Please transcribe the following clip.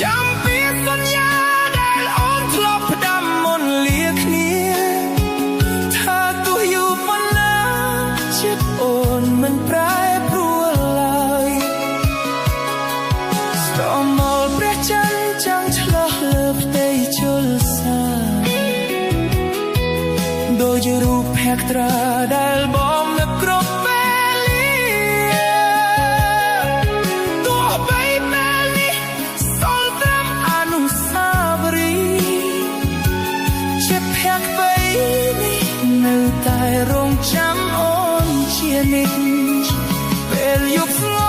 ចាំពីសន្យាដែលអូនធ្លាប់ផ្ដាំមុនលាគ្នាថាទោះយូរប៉ុណ្ណាចិត្តអូនមិនប្រែប្រួលឡើយស្ទមមកព្រះច័ន្ទចាំងឆ្លុះលើផ្ទៃជលសាដូចរូបភក្ត្រាដែលបងនឹកគ្រប់ពេលលាទោះបីពេលនេះសល់ត្រឹមអនុស្សាវរីយ៍ចិត្តភក្ត្រីនេះនៅតែរងចាំអូនជានិច្ចពេលយប់ស្ង